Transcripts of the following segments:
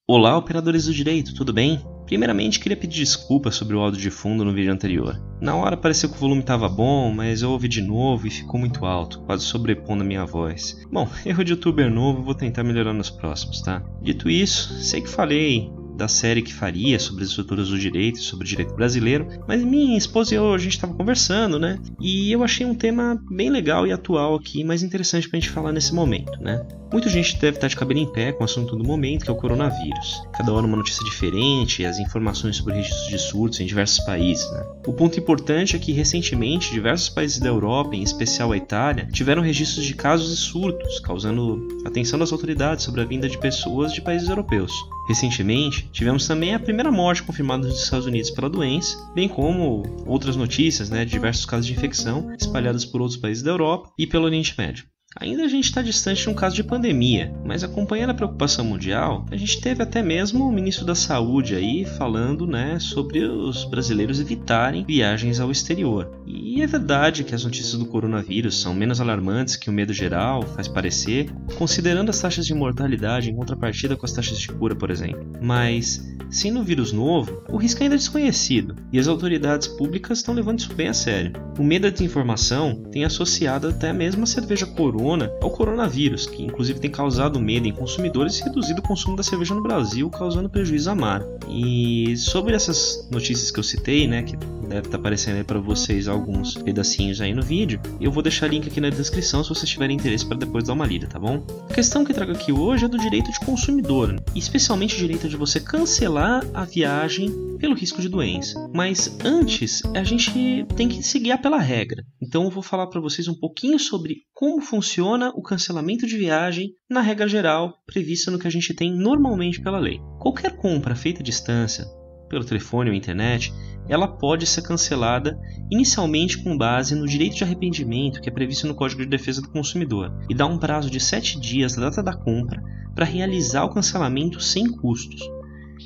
Olá, operadores do direito, tudo bem? Primeiramente, queria pedir desculpas sobre o áudio de fundo no vídeo anterior. Na hora pareceu que o volume estava bom, mas eu ouvi de novo e ficou muito alto, quase sobrepondo a minha voz. Bom, erro de youtuber novo, vou tentar melhorar nos próximos, tá? Dito isso, sei que falei da série que faria sobre as estruturas do direito e sobre o direito brasileiro, mas minha esposa e eu, a gente estava conversando, né? E eu achei um tema bem legal e atual aqui, mais interessante pra gente falar nesse momento, né? Muita gente deve estar de cabelo em pé com o assunto do momento, que é o coronavírus. Cada hora uma notícia diferente e as informações sobre registros de surtos em diversos países, né? O ponto importante é que, recentemente, diversos países da Europa, em especial a Itália, tiveram registros de casos de surtos, causando atenção das autoridades sobre a vinda de pessoas de países europeus. Recentemente, tivemos também a primeira morte confirmada nos Estados Unidos pela doença, bem como outras notícias, de diversos casos de infecção espalhados por outros países da Europa e pelo Oriente Médio. Ainda a gente está distante de um caso de pandemia, mas acompanhando a preocupação mundial, a gente teve até mesmo o ministro da Saúde aí falando, sobre os brasileiros evitarem viagens ao exterior. E é verdade que as notícias do coronavírus são menos alarmantes que o medo geral faz parecer, considerando as taxas de mortalidade em contrapartida com as taxas de cura, por exemplo. Mas, sendo um vírus novo, o risco ainda é desconhecido, e as autoridades públicas estão levando isso bem a sério. O medo da desinformação tem associado até mesmo a cerveja Corona ao coronavírus, que inclusive tem causado medo em consumidores e reduzido o consumo da cerveja no Brasil, causando prejuízo a mar. E sobre essas notícias que eu citei, que deve estar aparecendo aí para vocês alguns pedacinhos aí no vídeo, eu vou deixar link aqui na descrição se vocês tiverem interesse para depois dar uma lida, tá bom? A questão que eu trago aqui hoje é do direito de consumidor, especialmente o direito de você cancelar a viagem pelo risco de doença. Mas antes, a gente tem que se guiar pela regra. Então eu vou falar para vocês um pouquinho sobre como funciona o cancelamento de viagem na regra geral prevista no que a gente tem normalmente pela lei. Qualquer compra feita à distância, pelo telefone ou internet, ela pode ser cancelada inicialmente com base no direito de arrependimento que é previsto no Código de Defesa do Consumidor e dá um prazo de 7 dias da data da compra para realizar o cancelamento sem custos.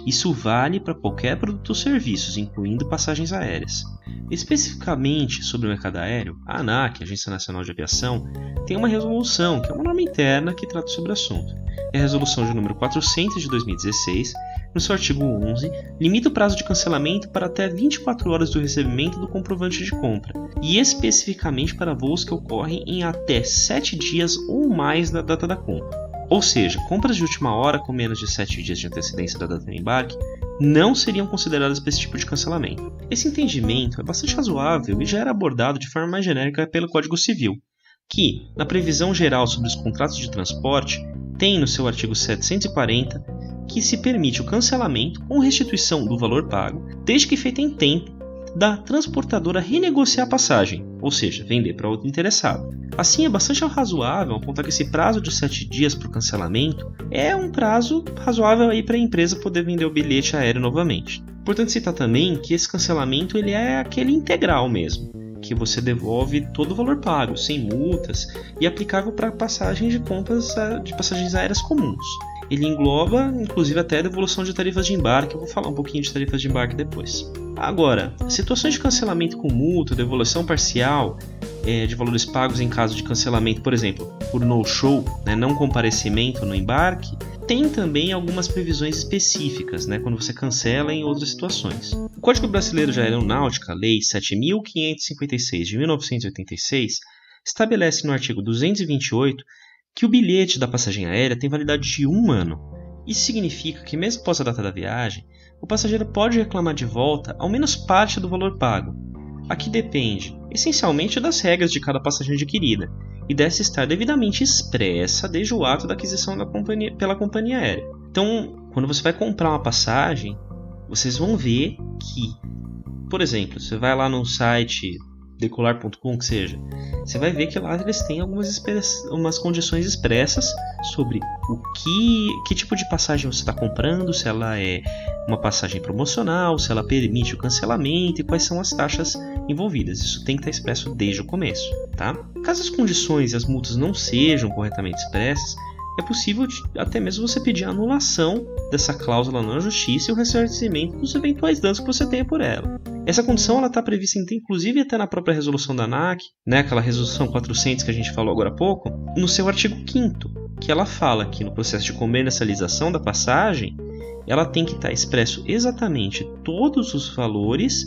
Isso vale para qualquer produto ou serviços, incluindo passagens aéreas. Especificamente sobre o mercado aéreo, a ANAC, Agência Nacional de Aviação, tem uma resolução, que é uma norma interna que trata sobre o assunto. É a resolução de número 400 de 2016, no seu artigo 11, limita o prazo de cancelamento para até 24 horas do recebimento do comprovante de compra, e especificamente para voos que ocorrem em até 7 dias ou mais da data da compra. Ou seja, compras de última hora com menos de 7 dias de antecedência da data do embarque não seriam consideradas para esse tipo de cancelamento. Esse entendimento é bastante razoável e já era abordado de forma mais genérica pelo Código Civil, que, na previsão geral sobre os contratos de transporte, tem no seu artigo 740 que se permite o cancelamento com restituição do valor pago, desde que feita em tempo da transportadora renegociar a passagem, ou seja, vender para outro interessado. Assim, é bastante razoável apontar que esse prazo de 7 dias para o cancelamento é um prazo razoável para a empresa poder vender o bilhete aéreo novamente. Importante citar também que esse cancelamento ele é aquele integral mesmo, que você devolve todo o valor pago, sem multas, e aplicável para passagens de compras de passagens aéreas comuns. Ele engloba, inclusive, até a devolução de tarifas de embarque. Eu vou falar um pouquinho de tarifas de embarque depois. Agora, situações de cancelamento com multa, devolução parcial de valores pagos em caso de cancelamento, por exemplo, por no-show, não comparecimento no embarque, tem também algumas previsões específicas, quando você cancela em outras situações. O Código Brasileiro de Aeronáutica, Lei 7.556 de 1986, estabelece no artigo 228 que o bilhete da passagem aérea tem validade de 1 ano. Isso significa que, mesmo após a data da viagem, o passageiro pode reclamar de volta ao menos parte do valor pago. Aqui depende, essencialmente, das regras de cada passagem adquirida, e deve estar devidamente expressa desde o ato da aquisição pela companhia aérea. Então, quando você vai comprar uma passagem, vocês vão ver que, por exemplo, você vai lá no site decolar.com, que seja, você vai ver que lá eles têm umas condições expressas sobre que tipo de passagem você está comprando, se ela é uma passagem promocional, se ela permite o cancelamento e quais são as taxas envolvidas. Isso tem que estar expresso desde o começo, tá? Caso as condições e as multas não sejam corretamente expressas, é possível até mesmo você pedir a anulação dessa cláusula na justiça e o ressarcimento dos eventuais danos que você tenha por ela. Essa condição está prevista inclusive até na própria resolução da ANAC, aquela resolução 400 que a gente falou agora há pouco, no seu artigo 5º, que ela fala que no processo de comercialização da passagem, ela tem que estar expresso exatamente todos os valores,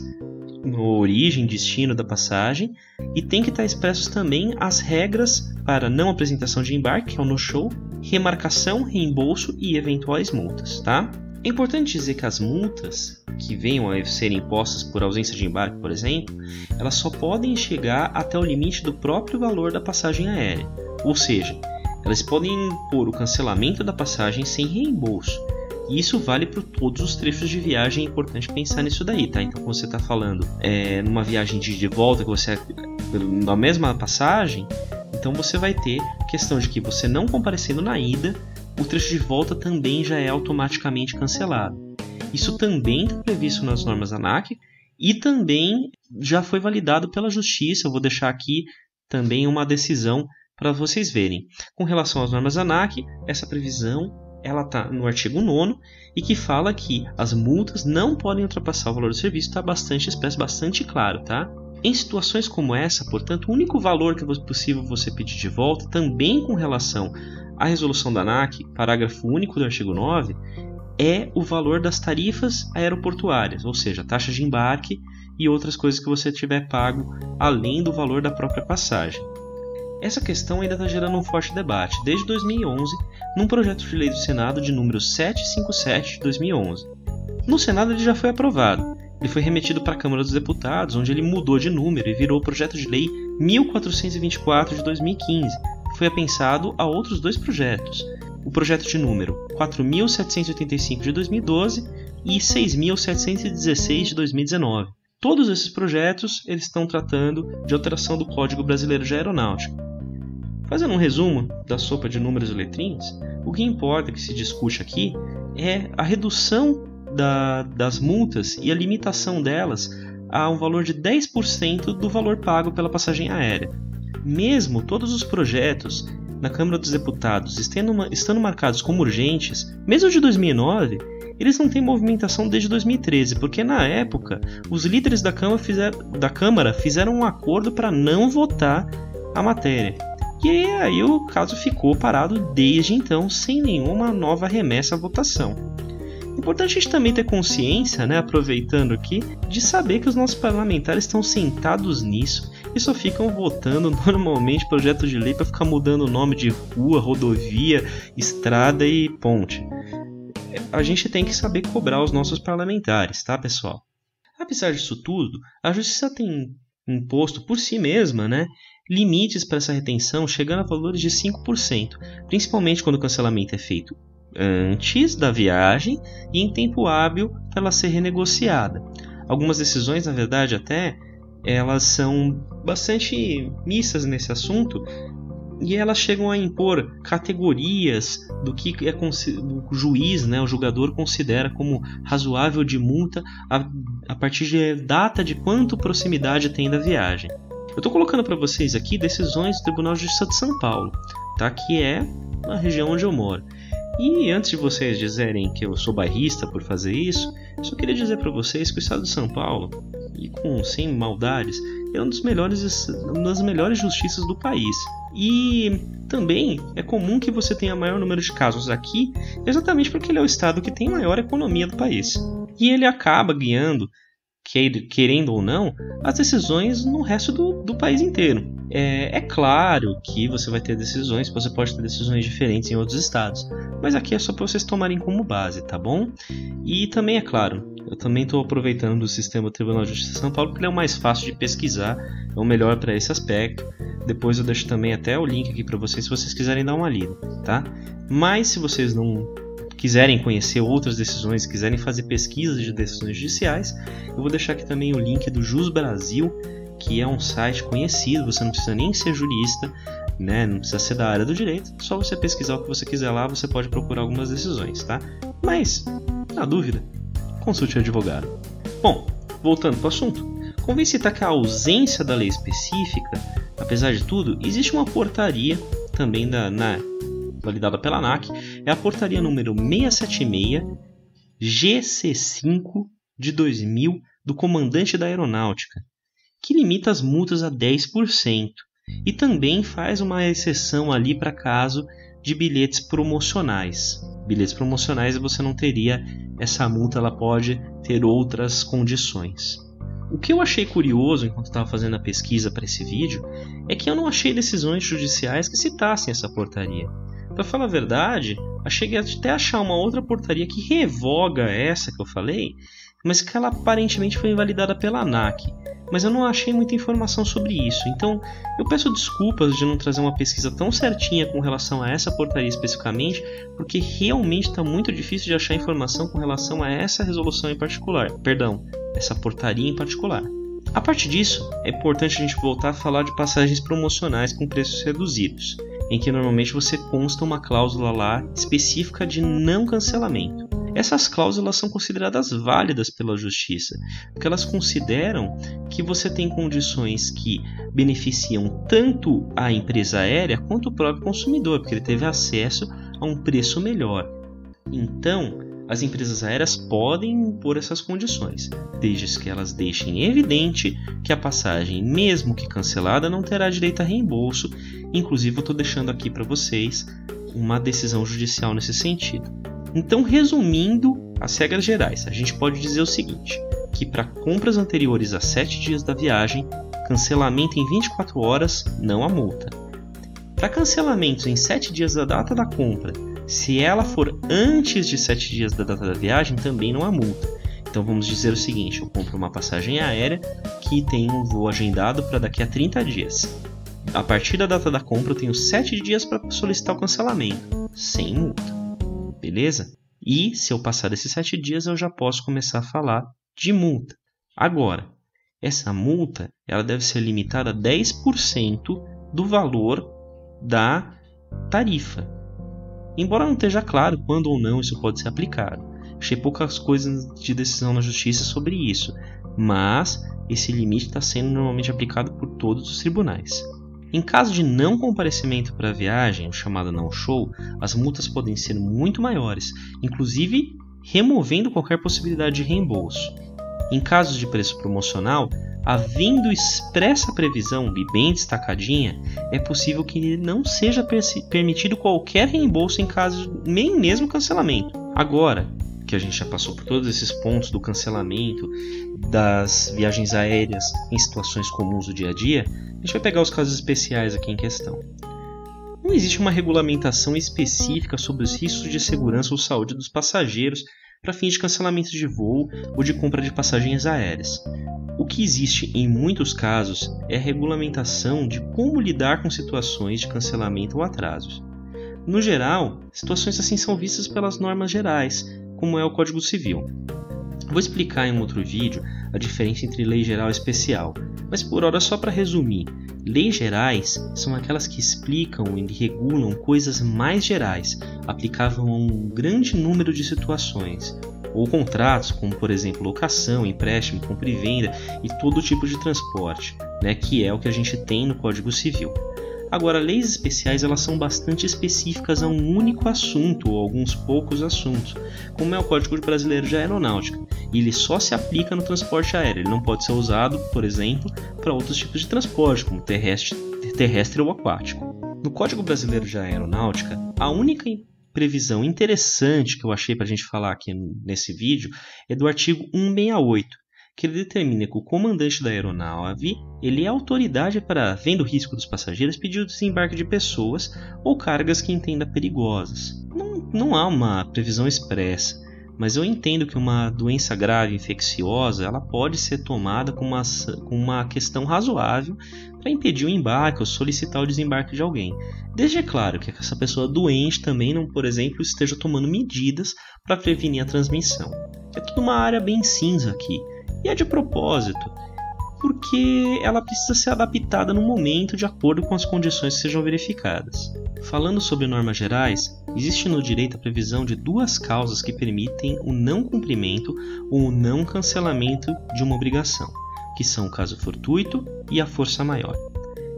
origem, destino da passagem, e tem que estar expressos também as regras para não apresentação de embarque, que é o no-show, remarcação, reembolso e eventuais multas, tá? É importante dizer que as multas que venham a serem impostas por ausência de embarque, por exemplo, elas só podem chegar até o limite do próprio valor da passagem aérea. Ou seja, elas podem impor o cancelamento da passagem sem reembolso. E isso vale para todos os trechos de viagem, é importante pensar nisso daí, tá? Então, quando você está falando numa viagem de volta, que você na mesma passagem, então você vai ter questão de que você não comparecendo na ida, o trecho de volta também já é automaticamente cancelado. Isso também está previsto nas normas ANAC e também já foi validado pela Justiça. Eu vou deixar aqui também uma decisão para vocês verem. Com relação às normas ANAC, essa previsão ela está no artigo 9º e que fala que as multas não podem ultrapassar o valor do serviço, está bastante expresso, bastante claro, tá? Em situações como essa, portanto, o único valor que é possível você pedir de volta, também com relação à resolução da ANAC, parágrafo único do artigo 9, é o valor das tarifas aeroportuárias, ou seja, taxa de embarque e outras coisas que você tiver pago além do valor da própria passagem. Essa questão ainda está gerando um forte debate desde 2011, num projeto de lei do Senado de número 757 de 2011. No Senado ele já foi aprovado. Ele foi remetido para a Câmara dos Deputados, onde ele mudou de número e virou o projeto de lei 1424 de 2015, que foi apensado a outros dois projetos. O projeto de número 4.785 de 2012 e 6.716 de 2019. Todos esses projetos eles estão tratando de alteração do Código Brasileiro de Aeronáutica. Fazendo um resumo da sopa de números e letrinhas, o que importa que se discute aqui é a redução das multas e a limitação delas a um valor de 10% do valor pago pela passagem aérea. Mesmo todos os projetos na Câmara dos Deputados estando marcados como urgentes, mesmo de 2009, eles não têm movimentação desde 2013, porque na época os líderes da Câmara fizeram um acordo para não votar a matéria. E aí o caso ficou parado desde então, sem nenhuma nova remessa à votação. Importante a gente também ter consciência, aproveitando aqui, de saber que os nossos parlamentares estão sentados nisso e só ficam votando normalmente projetos de lei para ficar mudando o nome de rua, rodovia, estrada e ponte. A gente tem que saber cobrar os nossos parlamentares, tá, pessoal? Apesar disso tudo, a Justiça tem imposto por si mesma, limites para essa retenção chegando a valores de 5%, principalmente quando o cancelamento é feito antes da viagem e em tempo hábil para ela ser renegociada. Algumas decisões, na verdade, até elas são bastante mistas nesse assunto e elas chegam a impor categorias do que o juiz, o julgador, considera como razoável de multa a partir de data de quanto proximidade tem da viagem. Eu estou colocando para vocês aqui decisões do Tribunal de Justiça de São Paulo, tá? Que é a região onde eu moro. E antes de vocês dizerem que eu sou bairrista por fazer isso, eu só queria dizer para vocês que o estado de São Paulo, e sem maldades, é uma das melhores justiças do país. E também é comum que você tenha maior número de casos aqui, exatamente porque ele é o estado que tem maior economia do país. E ele acaba guiando, querendo ou não, as decisões no resto do país inteiro. É claro que você vai ter decisões, você pode ter decisões diferentes em outros estados, mas aqui é só para vocês tomarem como base, tá bom? E também é claro, eu também estou aproveitando o sistema do Tribunal de Justiça de São Paulo porque ele é o mais fácil de pesquisar, é o melhor para esse aspecto. Depois eu deixo também até o link aqui para vocês se vocês quiserem dar uma lida, tá? Mas se vocês não quiserem conhecer outras decisões, quiserem fazer pesquisas de decisões judiciais, eu vou deixar aqui também o link do Jus Brasil, que é um site conhecido, você não precisa nem ser jurista, não precisa ser da área do direito, só você pesquisar o que você quiser lá, você pode procurar algumas decisões, tá? Mas, na dúvida, consulte o advogado. Bom, voltando para o assunto, convém citar que a ausência da lei específica, apesar de tudo, existe uma portaria também validada pela ANAC, é a portaria número 676 GC5 de 2000 do comandante da aeronáutica, que limita as multas a 10% e também faz uma exceção ali para caso de bilhetes promocionais. Bilhetes promocionais você não teria essa multa, ela pode ter outras condições. O que eu achei curioso enquanto estava fazendo a pesquisa para esse vídeo é que eu não achei decisões judiciais que citassem essa portaria. Para falar a verdade, cheguei até a achar uma outra portaria que revoga essa que eu falei, mas que ela aparentemente foi invalidada pela ANAC. Mas eu não achei muita informação sobre isso, então eu peço desculpas de não trazer uma pesquisa tão certinha com relação a essa portaria especificamente, porque realmente está muito difícil de achar informação com relação a essa resolução em particular, essa portaria em particular. A partir disso, é importante a gente voltar a falar de passagens promocionais com preços reduzidos, em que normalmente você consta uma cláusula lá específica de não cancelamento. Essas cláusulas são consideradas válidas pela justiça, porque elas consideram que você tem condições que beneficiam tanto a empresa aérea quanto o próprio consumidor, porque ele teve acesso a um preço melhor. Então, as empresas aéreas podem impor essas condições, desde que elas deixem evidente que a passagem, mesmo que cancelada, não terá direito a reembolso. Inclusive, eu estou deixando aqui para vocês uma decisão judicial nesse sentido. Então, resumindo as regras gerais, a gente pode dizer o seguinte, que para compras anteriores a 7 dias da viagem, cancelamento em 24 horas, não há multa. Para cancelamentos em 7 dias da data da compra, se ela for antes de 7 dias da data da viagem, também não há multa. Então vamos dizer o seguinte, eu compro uma passagem aérea que tem um voo agendado para daqui a 30 dias. A partir da data da compra eu tenho 7 dias para solicitar o cancelamento, sem multa. Beleza? E se eu passar desses 7 dias eu já posso começar a falar de multa. Agora, essa multa ela deve ser limitada a 10% do valor da tarifa. Embora não esteja claro quando ou não isso pode ser aplicado. Achei poucas coisas de decisão na justiça sobre isso, mas esse limite está sendo normalmente aplicado por todos os tribunais. Em caso de não comparecimento para a viagem, o chamado não-show, as multas podem ser muito maiores, inclusive removendo qualquer possibilidade de reembolso. Em casos de preço promocional, havendo expressa previsão e bem destacadinha, é possível que não seja permitido qualquer reembolso em caso nem mesmo cancelamento. Agora, que a gente já passou por todos esses pontos do cancelamento, das viagens aéreas em situações comuns do dia a dia, a gente vai pegar os casos especiais aqui em questão. Não existe uma regulamentação específica sobre os riscos de segurança ou saúde dos passageiros para fins de cancelamento de voo ou de compra de passagens aéreas. O que existe em muitos casos é a regulamentação de como lidar com situações de cancelamento ou atrasos. No geral, situações assim são vistas pelas normas gerais, como é o Código Civil. Vou explicar em um outro vídeo a diferença entre lei geral e especial, mas por hora só para resumir, leis gerais são aquelas que explicam e regulam coisas mais gerais, aplicáveis a um grande número de situações, ou contratos, como por exemplo locação, empréstimo, compra e venda e todo tipo de transporte, que é o que a gente tem no Código Civil. Agora, leis especiais elas são bastante específicas a um único assunto ou alguns poucos assuntos, como é o Código Brasileiro de Aeronáutica, e ele só se aplica no transporte aéreo, ele não pode ser usado, por exemplo, para outros tipos de transporte, como terrestre ou aquático. No Código Brasileiro de Aeronáutica, a única previsão interessante que eu achei para a gente falar aqui nesse vídeo é do artigo 168, que ele determina que o comandante da aeronave ele é autoridade para, vendo o risco dos passageiros, pedir o desembarque de pessoas ou cargas que entenda perigosas. Não há uma previsão expressa, mas eu entendo que uma doença grave infecciosa ela pode ser tomada com uma questão razoável para impedir o embarque ou solicitar o desembarque de alguém. Desde é claro que essa pessoa doente também não, por exemplo, esteja tomando medidas para prevenir a transmissão. É tudo uma área bem cinza aqui. E é de propósito, porque ela precisa ser adaptada no momento de acordo com as condições que sejam verificadas. Falando sobre normas gerais, existe no direito a previsão de 2 causas que permitem o não cumprimento ou o não cancelamento de uma obrigação, que são o caso fortuito e a força maior.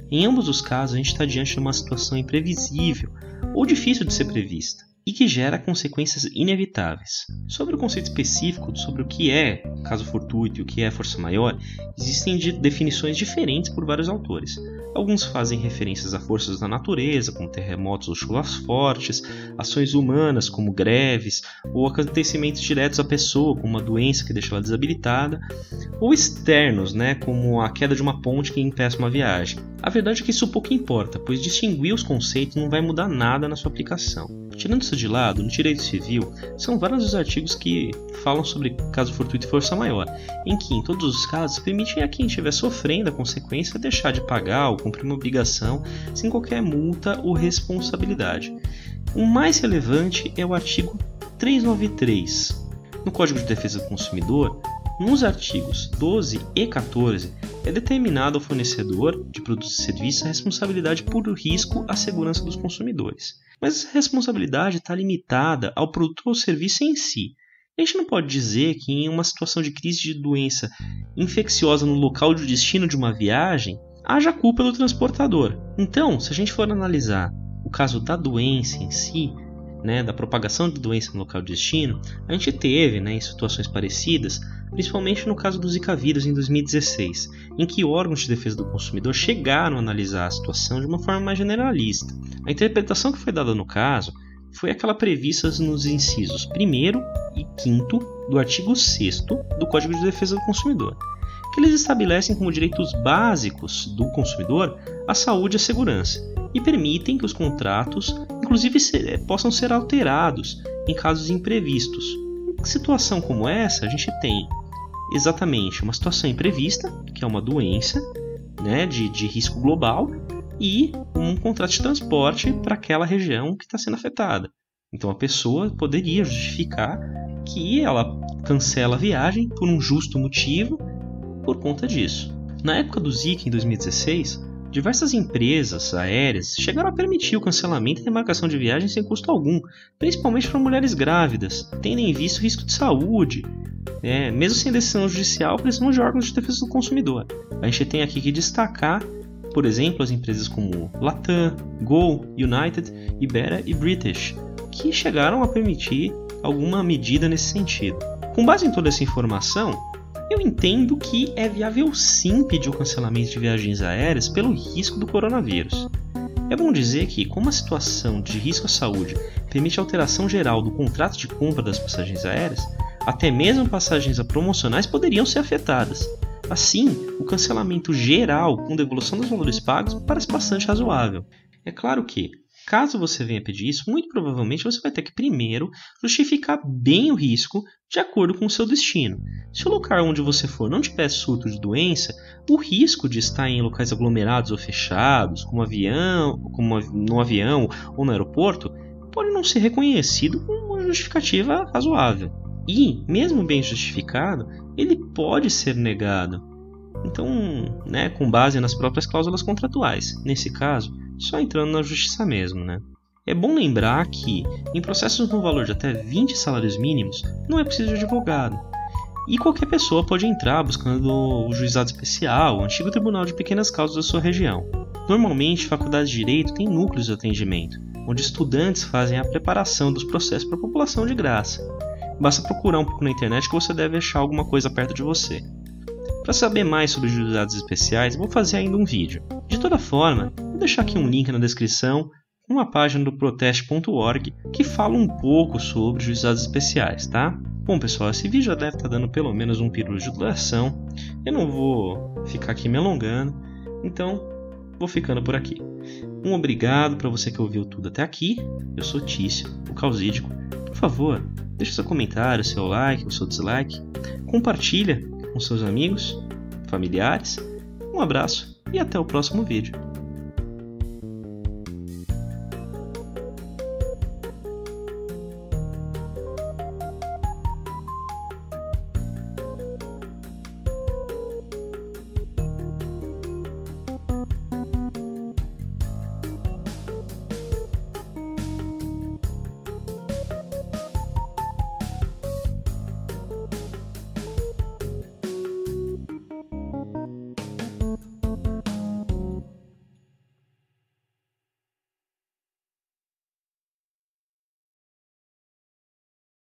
Em ambos os casos, a gente está diante de uma situação imprevisível ou difícil de ser prevista. e que gera consequências inevitáveis. Sobre o conceito específico sobre o que é caso fortuito e o que é força maior, existem definições diferentes por vários autores. Alguns fazem referências a forças da natureza, como terremotos ou chuvas fortes, ações humanas, como greves, ou acontecimentos diretos à pessoa, como uma doença que deixa ela desabilitada, ou externos, como a queda de uma ponte que impeça uma viagem. A verdade é que isso pouco importa, pois distinguir os conceitos não vai mudar nada na sua aplicação. Tirando isso de lado, no direito civil, são vários os artigos que falam sobre caso fortuito e força maior, em que, em todos os casos, permitem a quem estiver sofrendo a consequência deixar de pagar ou cumprir uma obrigação sem qualquer multa ou responsabilidade. O mais relevante é o artigo 393. No Código de Defesa do Consumidor, nos artigos 12 e 14, é determinado ao fornecedor de produtos e serviços a responsabilidade por risco à segurança dos consumidores. Mas essa responsabilidade está limitada ao produto ou serviço em si. A gente não pode dizer que em uma situação de crise de doença infecciosa no local de destino de uma viagem, haja culpa do transportador. Então, se a gente for analisar o caso da doença em si, da propagação de doença no local de destino, a gente teve, em situações parecidas, principalmente no caso do Zika vírus em 2016, em que órgãos de defesa do consumidor chegaram a analisar a situação de uma forma mais generalista. A interpretação que foi dada no caso foi aquela prevista nos incisos 1º e 5º do artigo 6º do Código de Defesa do Consumidor, que eles estabelecem como direitos básicos do consumidor a saúde e a segurança, e permitem que os contratos, inclusive, possam ser alterados em casos imprevistos. Em situação como essa, a gente tem exatamente uma situação imprevista, que é uma doença de risco global, e um contrato de transporte para aquela região que está sendo afetada. Então a pessoa poderia justificar que ela cancela a viagem por um justo motivo por conta disso. Na época do Zika, em 2016, diversas empresas aéreas chegaram a permitir o cancelamento e remarcação de viagens sem custo algum, principalmente para mulheres grávidas, tendo em vista o risco de saúde, mesmo sem decisão judicial, pressão de órgãos de defesa do consumidor. A gente tem aqui que destacar, por exemplo, as empresas como Latam, Gol, United, Iberia e British, que chegaram a permitir alguma medida nesse sentido. Com base em toda essa informação, eu entendo que é viável sim pedir o cancelamento de viagens aéreas pelo risco do coronavírus. É bom dizer que, como a situação de risco à saúde permite a alteração geral do contrato de compra das passagens aéreas, até mesmo passagens promocionais poderiam ser afetadas. Assim, o cancelamento geral com devolução dos valores pagos parece bastante razoável. É claro que, caso você venha pedir isso, muito provavelmente você vai ter que primeiro justificar bem o risco de acordo com o seu destino. Se o lugar onde você for não tiver surto de doença, o risco de estar em locais aglomerados ou fechados, como no avião ou no aeroporto, pode não ser reconhecido como uma justificativa razoável. E, mesmo bem justificado, ele pode ser negado. Então, com base nas próprias cláusulas contratuais. Nesse caso, só entrando na justiça mesmo, É bom lembrar que, em processos no valor de até 20 salários mínimos, não é preciso de advogado. E qualquer pessoa pode entrar buscando o juizado especial, o antigo tribunal de pequenas causas da sua região. Normalmente, faculdades de direito têm núcleos de atendimento, onde estudantes fazem a preparação dos processos para a população de graça. Basta procurar um pouco na internet que você deve achar alguma coisa perto de você. Para saber mais sobre juizados especiais, vou fazer ainda um vídeo. De toda forma, vou deixar aqui um link na descrição com uma página do proteste.org que fala um pouco sobre juizados especiais, tá? Bom pessoal, esse vídeo já deve estar dando pelo menos um período de duração. Eu não vou ficar aqui me alongando, então vou ficando por aqui. Um obrigado para você que ouviu tudo até aqui. Eu sou Tício, o Causídico. Por favor, deixe seu comentário, seu like, o seu dislike. Compartilha com seus amigos, familiares. Um abraço e até o próximo vídeo.